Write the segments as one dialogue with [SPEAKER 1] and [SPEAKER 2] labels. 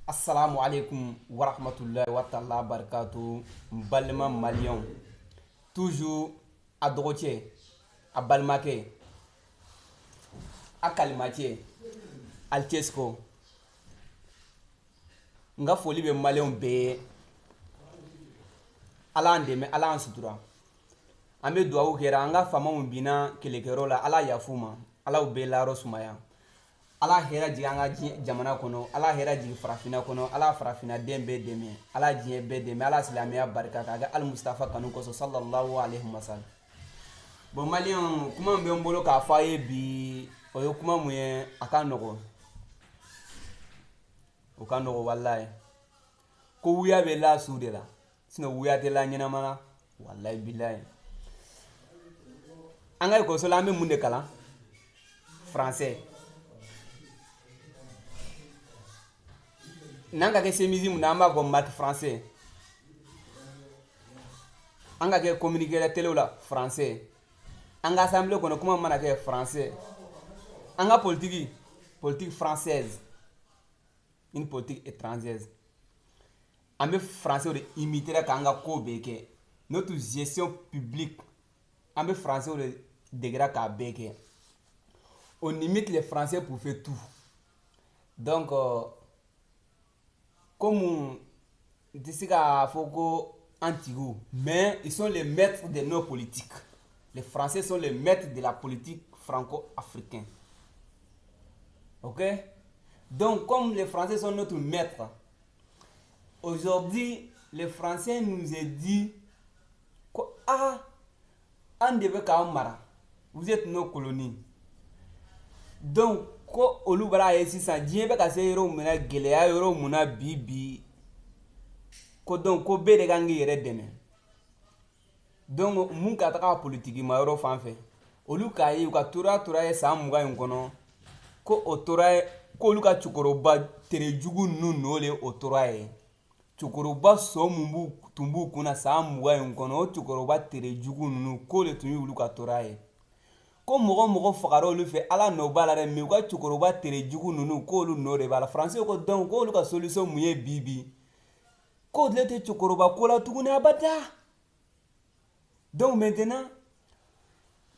[SPEAKER 1] Assalamu alaikum wa rahmatullahi wa ta'ala barakatuh balma malion toujours a dogotier a balmake a kalimatier alchesco nga foli be malion be ala ndeme ala ansutura ambe duawu kera nga fama mun bina kelekero la ala yafuma ala be laro sumaya ala hera ji anga jamana kono ala hera ji farafina kono ala farafina dembe deme ala ji be deme ala islamiya barka kaga al mustafa kanu ko sallallahu alaihi wasallam bon malion kuma be mbolo ka faye bi oyo kuma muye akanogo o kanogo wallahi ko wuya be la sudela sino wuya te la nyina mana wallahi billahi anga ko so lambe munde kala français nanga ke semizi munamba ko mat français anga ke communiquer la télé la français anga assemblée kono kuma mana ke français anga politique française une politique étrangère ambe français de imiter la kanga ko beke notre gestion publique ambe français de degra ka beke on imite les français pour faire tout donc comme Disiga Fogo Antigou, mais ils sont les maîtres de nos politiques. Les Français sont les maîtres de la politique franco-africaine. Ok? Donc, comme les Français sont notre maître, aujourd'hui, les Français nous ont dit que, on devait Kaomara, vous êtes nos colonies. Donc, ko olu bara yesi san diɲɛ bɛ ka se yɔrɔ mun na gɛlɛya yɔrɔ mun na bi ko donc ko bɛɛ de kan k'i yɛrɛ dɛmɛ donc mun ka taga politiki ma yɔrɔ fan fɛ olu k'a ye u ka tora ye san 20 in kɔnɔ ko o tora ye ko olu ka cɛkɔrɔba terejugu ninnu n'o le o tora ye cɛkɔrɔba sɔ mun tun b'u kunna san 20 in kɔnɔ o cɛkɔrɔba terejugu ninnu k'o le tun ye olu ka tora ye ko mɔgɔ fagara olu fɛ ala n'o b'a la dɛ mais u ka cɛkɔrɔba terejugu ninnu k'olu nɔ de b'a la français ko donc k'olu ka solution mun ye bi k'olu tɛ cɛkɔrɔba ko la tuguni abada donc maintenant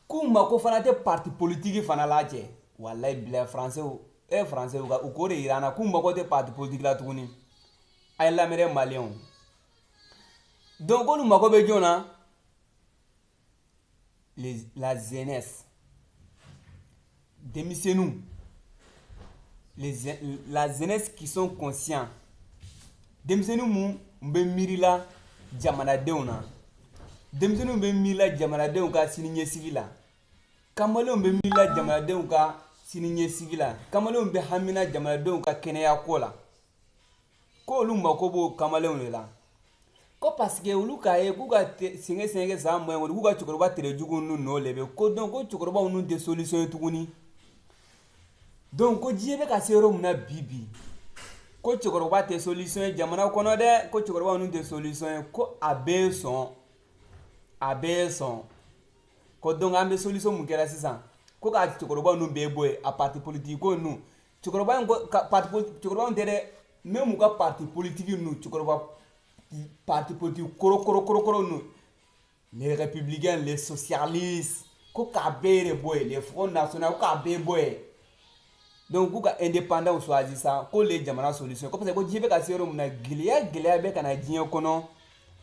[SPEAKER 1] k'u mako fana tɛ parti politique fana la cɛ wallahi bilahi français u k'o de yira an na k'u mako tɛ parti politique la tuguni a ye lamɛn maliyɛnw donc k'olu mako bɛ jɔn na la jeunesse démissionnous la jeunesse qui sont conscients démissionnous mu be mirila jamanadenw na démissionnous be mirila jamanadenw ka siniɲɛsigi la kamalenw be mirila jamanadenw ka siniɲɛsigi la kamalenw be hamina jamanadenw ka kɛnɛya ko la ko olu mako b'o kamalenw de la ko parce que olu k'a ye k'u ka sɛgɛn san mɔɛ k'u ka cɛkɔrɔba terejugu ninnu nɔ le bɛ ko donc ko cɛkɔrɔbaw ninnu tɛ solution ye tuguni donc ko diɲɛ bɛ ka se yɔrɔ min na bi ko cɛkɔrɔba tɛ solution ye jamana kɔnɔ dɛ ko cɛkɔrɔbaw ninnu tɛ solution ye ko a bɛɛ sɔn ko donc an bɛ solution mun kɛra sisan ko ka cɛkɔrɔbaw ninnu bɛɛ bɔ yen a parti politique ko ninnu cɛkɔrɔba in tɛ dɛ même u ka parti politique ninnu cɛkɔrɔba parti politique koro nous les républicains les socialistes ko ka bere boy les front national ko ka be boy donc ko ka indépendant choisi ça ko les jamana solution ko parce que ko jibe ka sero mun na giliya be kana jinya kono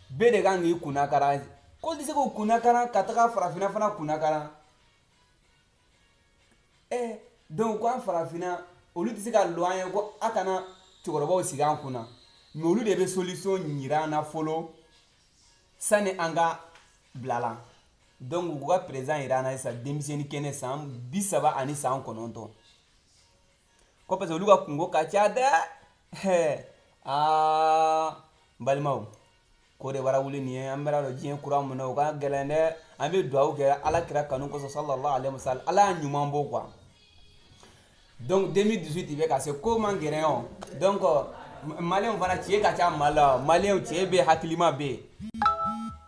[SPEAKER 1] be de kan yi kunakara ko dise ko kunakara kataka farafina fana kunakara donc ko farafina olu dise ka loyer ko akana cɛkɔrɔbaw sigi an kunna mais olu de bɛ solution yira na fɔlɔ sani an ka bilala donc u ka président yira na sisan denmisɛnnin kɛnɛ san 30 ani san 9 ko parce que olu ka kungo ka ca dɛ n balimaw ko de bara wuli nin ye an bɛra dɔn diɲɛ kura mun na o ka gɛlɛn dɛ an bɛ dugawu kɛ ala kira kanu kosɔn sallallahu alaihi wasallam ala y'a ɲuman bɔ quoi donc 2018 bɛ ka se ko man gɛrɛ o donc maliyɛnw fana tiɲɛ ka ca mali la maliyɛnw tiɲɛ bɛ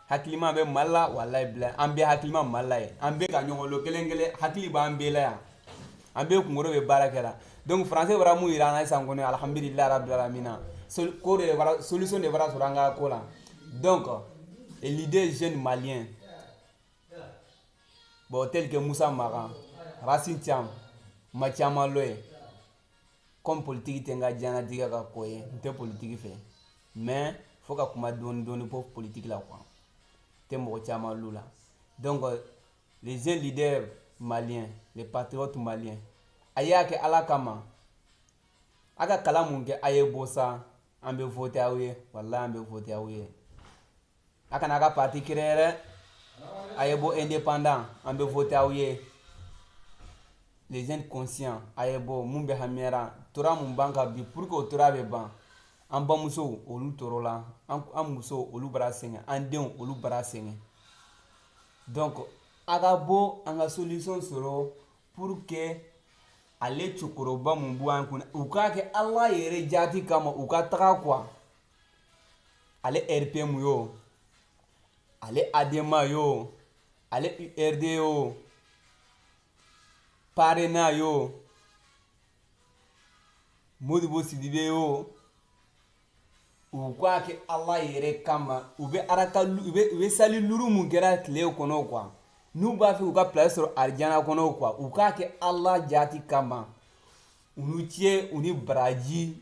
[SPEAKER 1] hakilima bɛ mali la walayi bila an bɛ hakilima mali la ye an bɛ ka ɲɔgɔn lo kelen hakili b'an bɛɛ la yan an bɛ kunkolo bɛ baara kɛra donc français bara mun yira an na sisan kɔni alhamdulilayi rabbil alamina ko de bara solution de bara sɔrɔ an ka ko la donc l'idée jeune malien bon tel que Moussa Mara Racine Thiam Mathiama Loye comme politique tɛ n ka diɲɛnatigɛ ka ko ye n tɛ politique fɛ mais faut ka kuma dɔɔni dɔɔni pour politique la quoi tɛ mɔgɔ caman lu la donc les jeunes leaders maliens les patriotes maliens a y'a kɛ ala kama a ka kalan mun kɛ a ye bɔ sa an bɛ voter aw ye wallahi an bɛ voter aw ye a kana a ka parti créer dɛ a ye bɔ indépendant an bɛ voter aw ye les jeunes conscients a ye bɔ mun bɛ hamiyara tora mun ban ka bi pour que o tora bɛ ban an bamusow olu tɔɔrɔ la an musow olu bara sɛgɛn an denw olu bara sɛgɛn donc a ka bɔ an ka solution sɔrɔ pour que ale cɛkɔrɔba mun bɔ an kunna u k'a kɛ ala yɛrɛ jati kama u ka taga quoi ale RPM yo ale ADEMA yo ale URD yo Parena yo Modibo Sidibe yo u k'a kɛ ala yɛrɛ kama u bɛ sali luru mun kɛra tile kɔnɔ quoi n'u b'a fɛ u ka place sɔrɔ arijana kɔnɔ quoi u k'a kɛ ala jati kama u ni cɛ u ni baraji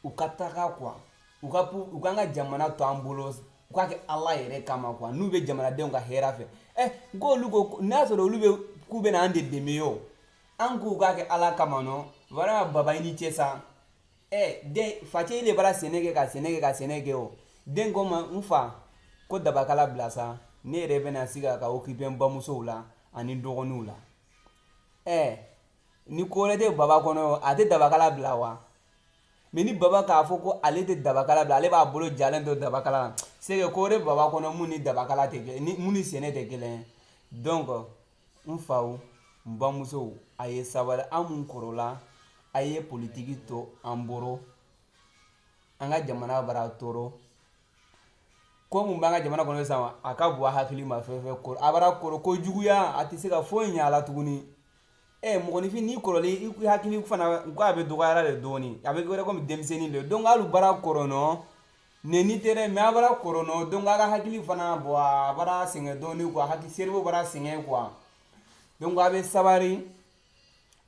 [SPEAKER 1] u ka taga quoi u kan ka jamana to an bolo u k'a kɛ ala yɛrɛ kama quoi n'u bɛ jamanadenw ka hɛrɛ fɛ n ko olu ko n'a sɔrɔ olu bɛ k'u bɛ na an de dɛmɛ yo an k'u k'a kɛ ala kama nɔ vraiment baba i ni cɛ sa den facɛ ile bara sɛnɛ kɛ ka sɛnɛ kɛ o den ko ma n fa ko dabakala bila sa ne yɛrɛ bɛna sigi ka occuper n bamusow la ani dɔgɔninw la ni ko wɛrɛ tɛ baba kɔnɔ a tɛ dabakala bila wa mais ni baba k'a fɔ ko ale tɛ dabakala bila ale b'a bolo jalen to dabakala la c'est que ko wɛrɛ baba kɔnɔ mun ni dabakala tɛ kelen mun ni sɛnɛ tɛ kelen ye donc n faw n bamusow a ye sabali an mun kɔrɔla a ye politique to an bolo an ka jamana bara tɔɔrɔ ko mun b'an ka jamana kɔnɔ sisan a ka bɔ a hakili ma fɛn fɛn kɔrɔ a bara kɔrɔ ko juguya a tɛ se ka foyi ɲɛ a la tuguni mɔgɔninfin n'i kɔrɔlen i hakili fana ko a bɛ dɔgɔyara de dɔɔni a bɛ kɛ komi denmisɛnnin de donc hali bara kɔrɔ nɔ nɛni tɛ dɛ mais a bara kɔrɔ nɔ donc a ka hakili fana bon a bara sɛgɛn dɔɔni quoi hakili cerveau bara sɛgɛn quoi donc a bɛ sabari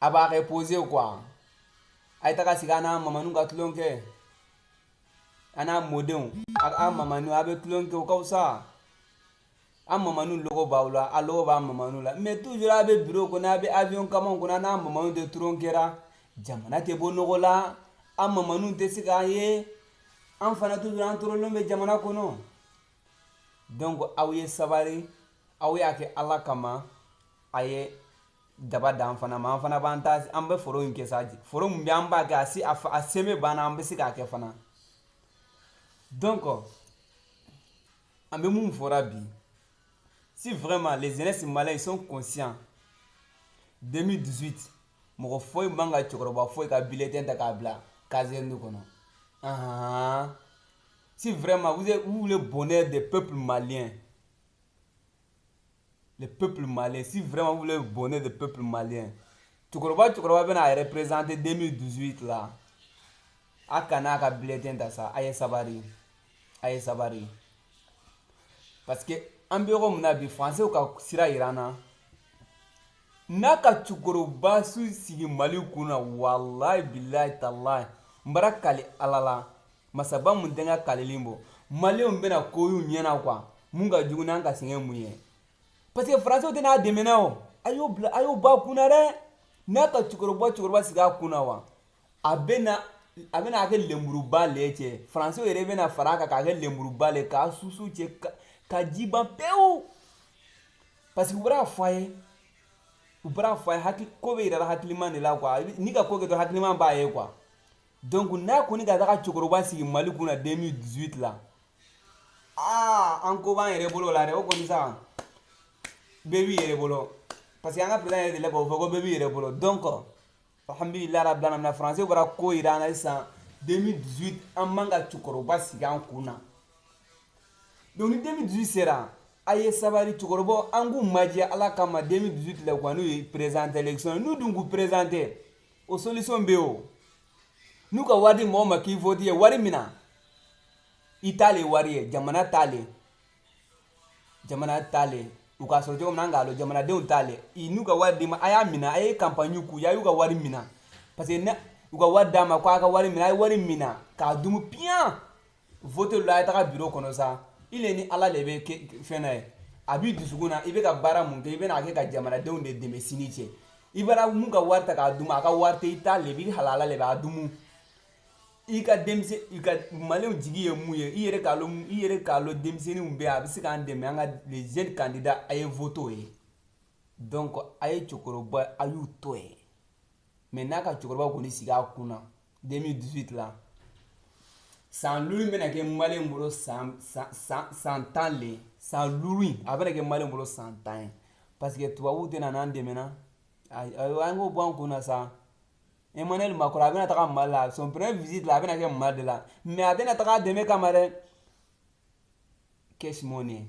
[SPEAKER 1] a b'a reposer quoi a ye taga sigi an n'a mamanu ka tulon kɛ an n'a mɔdenw a mamanu a bɛ tulon kɛ o ka fisa an mamanu logo b'aw la a logo b'a mamanu la mais toujours a bɛ bureau kɔnɔ a bɛ avion kama kɔnɔ an n'a mamanu de tulon kɛra jamana tɛ bɔ nɔgɔ la an mamanu tɛ se k'an ye an fana toujours an tɔɔrɔlen bɛ jamana kɔnɔ donc aw ye sabari aw y'a kɛ ala kama a ye daba d'an fana ma an fana b'an ta an bɛ foro in kɛ sa foro min bɛ an b'a kɛ a seme banna an bɛ se k'a kɛ fana donc an bɛ mun fɔra bi si vraiment les jeunesses maliens sont conscients 2018 mɔgɔ foyi man ka cɛkɔrɔba foyi ka bulletin ta k'a bila caserne kɔnɔ si vraiment vous voulez bonheur des peuples maliens le peuple malien si vraiment vous voulez le bonheur du peuple malien cɛkɔrɔba bɛna a représenter 2018 la a kana a ka bulletin ta sa a ye sabari parce que an bɛ yɔrɔ min na bi français ka sira yira an na n'a ka cɛkɔrɔba su sigi mali kunna walayi bilayi talayi n bara kali ala la masaba mun tɛ n ka kalili bɔ maliyɛnw bɛna ko y'u ɲɛna quoi mun ka jugu n'an ka sɛgɛn mun ye parce que français tɛ n'a dɛmɛna o a y'o bɔ a kunna dɛ n'a ka cɛkɔrɔba sigi a kunna wa a bɛna kɛ lenburuba le cɛ français yɛrɛ bɛna fara a kan k'a kɛ lenburuba le k'a susu cɛ ka ji ban pewu parce que u bɛra fɔ a ye ko bɛ yira hakiliman de la quoi ni ka ko kɛ to hakiliman b'a ye quoi donc n'a kɔni ka taga cɛkɔrɔba sigi mali kunna 2018 la an ko b'an yɛrɛ bolo la dɛ o kɔni sa bɛɛ b'i yɛrɛ bolo parce que an ka président yɛrɛ de la k'o fɔ ko bɛɛ b'i yɛrɛ bolo donc alhamdulilayi rabbil alamin français bɔra ko yira an na sisan 2018 an man ka cɛkɔrɔba sigi an kun na donc ni 2018 sera aye sabali cɛkɔrɔbaw an k'u majɛ ala kama 2018 la quoi n'u ye président élection n'u dun k'u présenter o solution bɛ yen o n'u ka wari di mɔgɔ ma k'i vote ye wari min na i t'ale wari ye jamana t'ale u ka sɔrɔ cogo min na an k'a lɔ jamanadenw t'ale n'u ka wari di ma a y'a minɛ a ye campagne k'u ye a y'u ka wari minɛ parce que u ka wari d'a ma ko a ka wari minɛ a ye wari minɛ k'a dumu piyan vote la a ye taga bureau kɔnɔ sa ile ni ala de bɛ fɛn na ye a b'i dusukun na i bɛ ka baara mun kɛ i bɛna kɛ ka jamanadenw de dɛmɛ sini cɛ i bɛna mun ka wari ta k'a dumu a ka wari tɛ i t'ale i bɛ halala de b'a dumu i ka maliyɛnw jigi ye mun ye i yɛrɛ k'a lɔn denmisɛnninw bɛ yen a bɛ se k'an dɛmɛ an ka les jeunes candidats a ye vote o ye donc a ye cɛkɔrɔba a y'u to ye mais n'a ka cɛkɔrɔba kɔni sigi a kun na 2018 la san luulu bɛna kɛ maliyɛnw bolo san 10 le san luulu a bɛna kɛ maliyɛnw bolo san 10 ye parce que tubabuw tɛna n'an dɛmɛ na an k'o bɔ an kun na sa. Emmanuel Macron a bɛna taga Mali la son premier visite la a bɛna kɛ Mali de la mais a tɛna taga dɛmɛ kama dɛ cash money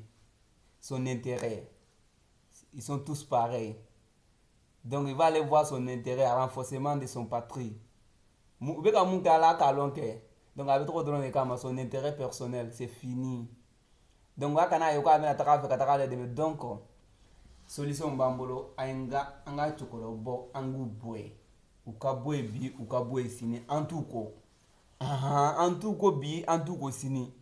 [SPEAKER 1] son intérêt ils sont tous pareils donc il va aller voir son intérêt à renforcement de son patrie u bɛ ka mun kɛ ala k'a lɔn kɛ donc a bɛ tɔgɔ dɔrɔn de kama son intérêt personnel c'est fini donc a kana ye ko a bɛna taga fɛ ka taga ale dɛmɛ donc solution b'an bolo an ka cɛkɔrɔbaw an k'u bɔ yen u ka bɔ yen bi u ka bɔ yen sini an t'u kɔ an t'u kɔ bi an t'u kɔ sini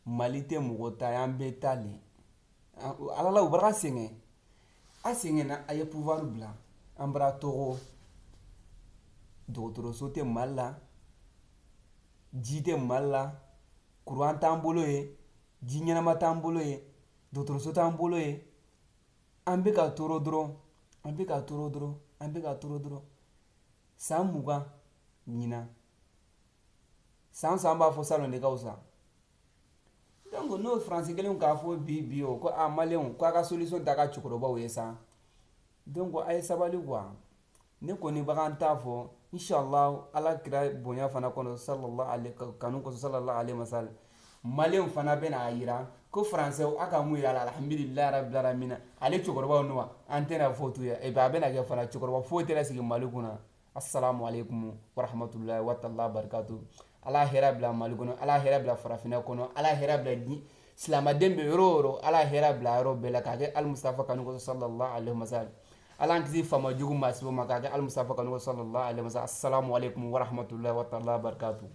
[SPEAKER 1] mali tɛ mɔgɔ ta ye an bɛɛ ta le ala la u b'a sɛgɛn a sɛgɛnna a ye pouvoir bila an bara tɔgɔ dɔgɔtɔrɔso tɛ mali la ji tɛ mali la courant t'an bolo ye ji ɲɛnama t'an bolo ye dɔgɔtɔrɔso t'an bolo ye an bɛ ka tɔɔrɔ dɔrɔn san 20 ɲina san b'a fɔ salon de ka wusa donc n'o faransi kelen k'a fɔ bi o ko a maliyɛnw k'a ka solution ta ka cɛkɔrɔbaw ye sa donc a ye sabali quoi ne kɔni bagan t'a fɔ inshallah ala kira bonya fana kɔnɔ kanu kɔsɔ sallallahu alaihi wasallam maliyɛnw fana bɛna a yira ko faransɛw a ka mun yira la alhamdulilahi rabbil alamin ale cɛkɔrɔbaw n'o an tɛna foyi t'u ye et puis a bɛna kɛ fana cɛkɔrɔba foyi tɛna sigi mali kunna assalamu alaikum warahmatullahi wabarakatuh barakatuh ala hɛrɛ bila mali kɔnɔ ala hɛrɛ bila farafinna kɔnɔ ala hɛrɛ bila silamɛden bɛ yɔrɔ o yɔrɔ ala hɛrɛ bila yɔrɔ bɛɛ la k'a kɛ ali mustafa kanu kɔsɔ sallallahu alaihi wasallam ala an kisi fama jugu maa si ma k'a kɛ ali mustafa kanu kɔsɔ sallallahu alaihi wasallam assalamu alaikum warahmatullahi wabarakatuh